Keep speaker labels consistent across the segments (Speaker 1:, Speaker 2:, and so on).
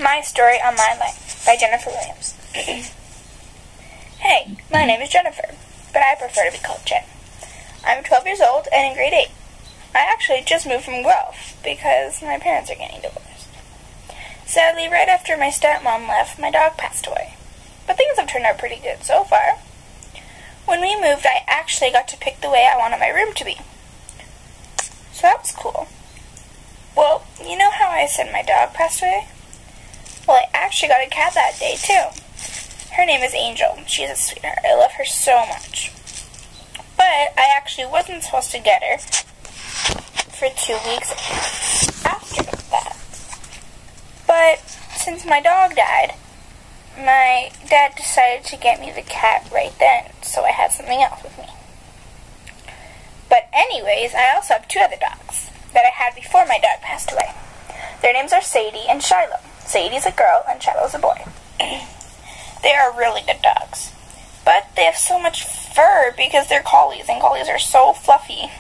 Speaker 1: My Story on My Life by Jennifer Williams. Hey, my name is Jennifer, but I prefer to be called Jen. I'm 12 years old and in grade 8. I actually just moved from Guelph because my parents are getting divorced. Sadly, right after my stepmom left, my dog passed away. But things have turned out pretty good so far. When we moved, I actually got to pick the way I wanted my room to be. So that was cool. Well, you know how I said my dog passed away? Well, I actually got a cat that day, too. Her name is Angel. She's a sweetheart. I love her so much. But I actually wasn't supposed to get her for 2 weeks after that. But since my dog died, my dad decided to get me the cat right then, so I had something else with me. But anyways, I also have 2 other dogs that I had before my dad passed away. Their names are Sadie and Shiloh. Sadie's a girl and Shiloh's a boy. They are really good dogs. But they have so much fur because they're collies, and collies are so fluffy.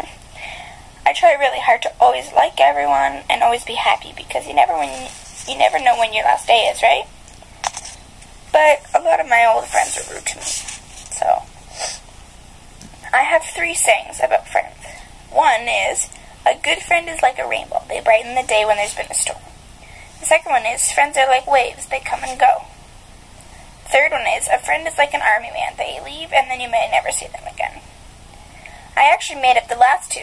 Speaker 1: I try really hard to always like everyone and always be happy because you never know when your last day is, right? But a lot of my old friends are rude to me. So I have 3 sayings about friends. One is, a good friend is like a rainbow. They brighten the day when there's been a storm. The second one is, friends are like waves. They come and go. Third one is, a friend is like an army man. They leave and then you may never see them again. I actually made up the last 2.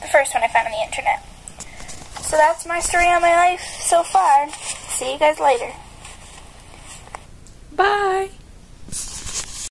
Speaker 1: The first one I found on the internet. So that's my story on my life so far. See you guys later.
Speaker 2: Bye!